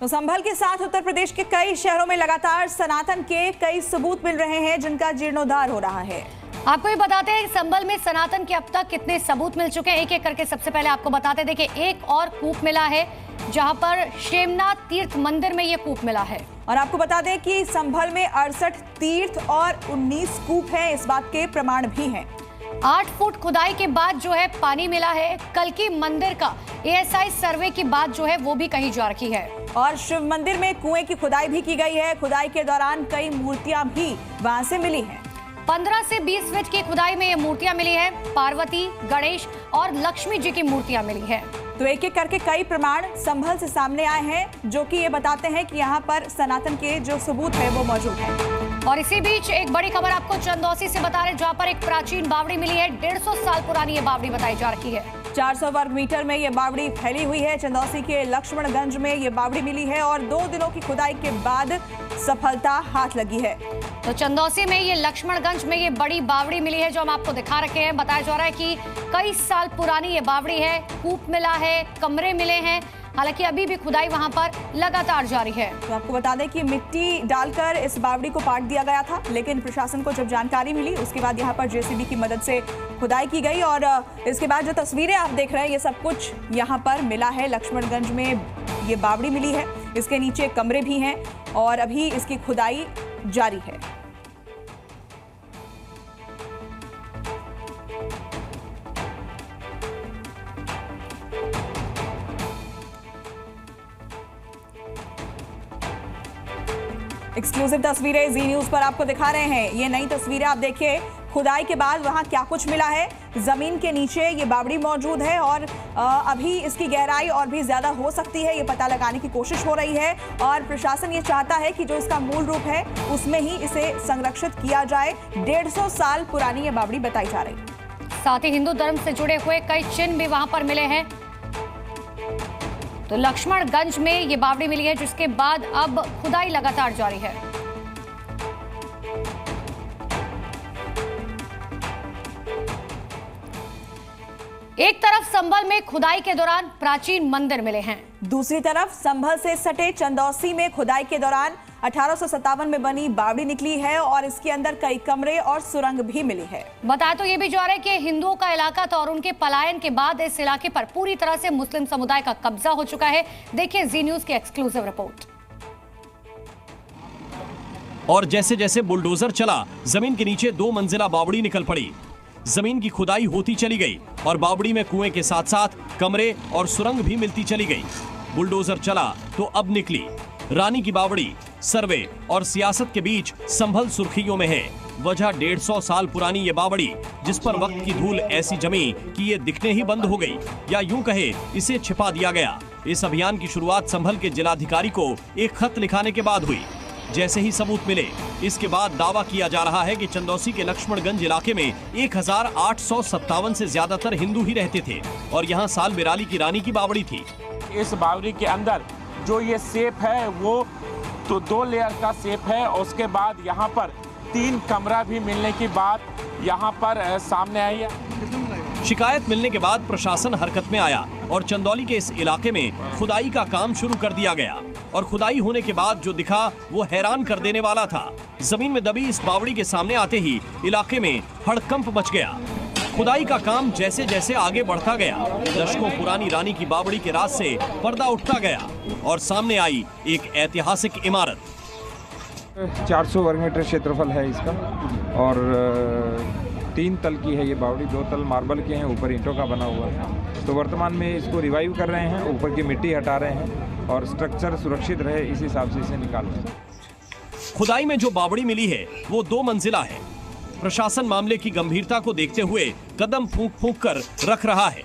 तो संभल के साथ उत्तर प्रदेश के कई शहरों में लगातार सनातन के कई सबूत मिल रहे हैं जिनका जीर्णोद्धार हो रहा है। आपको ये बताते हैं संभल में सनातन के अब तक कितने सबूत मिल चुके हैं, एक एक करके सबसे पहले आपको बताते हैं। देखिए, एक और कूप मिला है जहां पर शेमनाथ तीर्थ मंदिर में ये कूप मिला है। और आपको बता दें कि संभल में 68 तीर्थ और 19 कूप हैं, इस बात के प्रमाण भी हैं। 8 फुट खुदाई के बाद जो है पानी मिला है। कल की मंदिर का ASI सर्वे की बात जो है वो भी कही जा रही है। और शिव मंदिर में कुएं की खुदाई भी की गई है। खुदाई के दौरान कई मूर्तियां भी वहां से मिली हैं। 15 से 20 फीट की खुदाई में ये मूर्तियां मिली है। पार्वती, गणेश और लक्ष्मी जी की मूर्तियां मिली है। तो एक एक करके कई प्रमाण संभल से सामने आए हैं जो कि ये बताते हैं कि यहाँ पर सनातन के जो सबूत है वो मौजूद है। और इसी बीच एक बड़ी खबर आपको चंदौसी से बता रहे हैं जहाँ पर एक प्राचीन बावड़ी मिली है। 150 साल पुरानी ये बावड़ी बताई जा रही है। 400 वर्ग मीटर में ये बावड़ी फैली हुई है। चंदौसी के लक्ष्मणगंज में ये बावड़ी मिली है और 2 दिनों की खुदाई के बाद सफलता हाथ लगी है। तो चंदौसी में ये लक्ष्मणगंज में ये बड़ी बावड़ी मिली है जो हम आपको दिखा रखे हैं। बताया जा रहा है कि कई साल पुरानी ये बावड़ी है। कूप मिला है, कमरे मिले हैं। हालांकि अभी भी खुदाई वहां पर लगातार जारी है। तो आपको बता दें कि मिट्टी डालकर इस बावड़ी को पाट दिया गया था, लेकिन प्रशासन को जब जानकारी मिली उसके बाद यहाँ पर JCB की मदद से खुदाई की गई और इसके बाद जो तस्वीरें आप देख रहे हैं ये सब कुछ यहाँ पर मिला है। लक्ष्मणगंज में ये बावड़ी मिली है, इसके नीचे कमरे भी हैं और अभी इसकी खुदाई जारी है। एक्सक्लूसिव तस्वीरें जी न्यूज पर आपको दिखा रहे हैं। ये नई तस्वीरें आप देखिए, खुदाई के बाद वहां क्या कुछ मिला है। जमीन के नीचे ये बावड़ी मौजूद है और अभी इसकी गहराई और भी ज्यादा हो सकती है, ये पता लगाने की कोशिश हो रही है। और प्रशासन ये चाहता है कि जो इसका मूल रूप है उसमें ही इसे संरक्षित किया जाए। 150 साल पुरानी ये बावड़ी बताई जा रही है। साथ ही हिंदू धर्म से जुड़े हुए कई चिन्ह भी वहां पर मिले हैं। तो लक्ष्मणगंज में ये बावड़ी मिली है जिसके बाद अब खुदाई लगातार जारी है। एक तरफ संभल में खुदाई के दौरान प्राचीन मंदिर मिले हैं, दूसरी तरफ संभल से सटे चंदौसी में खुदाई के दौरान 1857 में बनी बावड़ी निकली है और इसके अंदर कई कमरे और सुरंग भी मिली है। बताया तो ये भी जा रहा है कि हिंदुओं का इलाका था और उनके पलायन के बाद इस इलाके पर पूरी तरह से मुस्लिम समुदाय का कब्जा हो चुका है। देखिए जी न्यूज की एक्सक्लूसिव रिपोर्ट। और जैसे जैसे बुलडोजर चला, जमीन के नीचे 2 मंजिला बावड़ी निकल पड़ी। जमीन की खुदाई होती चली गई और बावड़ी में कुएं के साथ साथ कमरे और सुरंग भी मिलती चली गई। बुलडोजर चला तो अब निकली रानी की बावड़ी। सर्वे और सियासत के बीच संभल सुर्खियों में है। वजह 150 साल पुरानी ये बावड़ी जिस पर वक्त की धूल ऐसी जमी कि ये दिखने ही बंद हो गई, या यूं कहे इसे छिपा दिया गया। इस अभियान की शुरुआत संभल के जिलाधिकारी को एक खत लिखाने के बाद हुई। जैसे ही सबूत मिले, इसके बाद दावा किया जा रहा है कि चंदौसी के लक्ष्मणगंज इलाके में 1857 से ज्यादातर हिंदू ही रहते थे और यहाँ साल बिराली की रानी की बावड़ी थी। इस बावड़ी के अंदर जो ये सेप है वो तो 2 लेयर का सेप है। उसके बाद यहाँ पर 3 कमरा भी मिलने की बात यहाँ पर सामने आई है। शिकायत मिलने के बाद प्रशासन हरकत में आया और चंदौली के इस इलाके में खुदाई का काम शुरू कर दिया गया। और खुदाई होने के बाद जो दिखा वो हैरान कर देने वाला था। जमीन में दबी इस बावड़ी के सामने आते ही इलाके में हड़कंप मच गया। खुदाई का काम जैसे जैसे आगे बढ़ता गया, दशकों पुरानी रानी की बावड़ी के राज से पर्दा उठता गया और सामने आई एक ऐतिहासिक इमारत। 400 वर्ग मीटर क्षेत्रफल है इसका और 3 तल की है ये बावड़ी। 2 तल मार्बल के हैं, ऊपर ईंटों का बना हुआ है। तो वर्तमान में इसको रिवाइव कर रहे हैं, ऊपर की मिट्टी हटा रहे हैं और स्ट्रक्चर सुरक्षित रहे इस हिसाब से इसे निकाल रहे हैं। खुदाई में जो बावड़ी मिली है वो 2 मंजिला है। प्रशासन मामले की गंभीरता को देखते हुए कदम फूंक फूंक कर रख रहा है।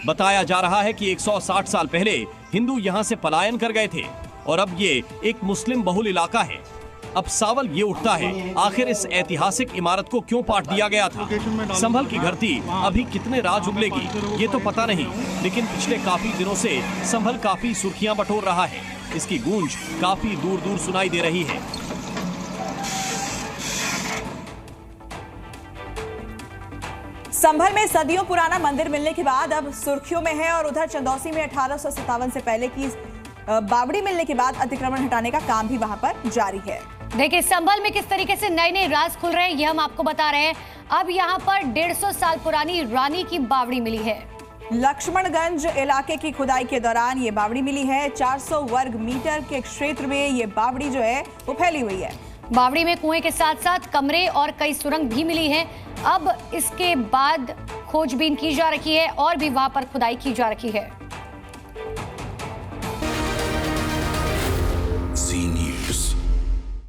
बताया जा रहा है कि 160 साल पहले हिंदू यहाँ से पलायन कर गए थे और अब ये एक मुस्लिम बहुल इलाका है। अब सवाल ये उठता है, आखिर इस ऐतिहासिक इमारत को क्यों पाट दिया गया था? संभल की धरती अभी कितने राज उगलेगी ये तो पता नहीं, लेकिन पिछले काफी दिनों से संभल काफी सुर्खियां बटोर रहा है। इसकी गूंज काफी दूर दूर सुनाई दे रही है। संभल में सदियों पुराना मंदिर मिलने के बाद अब सुर्खियों में है और उधर चंदौसी में 1857 से पहले की बावड़ी मिलने के बाद अतिक्रमण हटाने का काम भी वहां पर जारी है। देखिए संभल में किस तरीके से नए नए राज खुल रहे हैं ये हम आपको बता रहे हैं। अब यहाँ पर 150 साल पुरानी रानी की बावड़ी मिली है। लक्ष्मणगंज इलाके की खुदाई के दौरान ये बावड़ी मिली है। 400 वर्ग मीटर के क्षेत्र में ये बावड़ी जो है वो फैली हुई है। बावड़ी में कुएं के साथ साथ कमरे और कई सुरंग भी मिली हैं। अब इसके बाद खोजबीन की जा रही है और भी वहां पर खुदाई की जा रही है।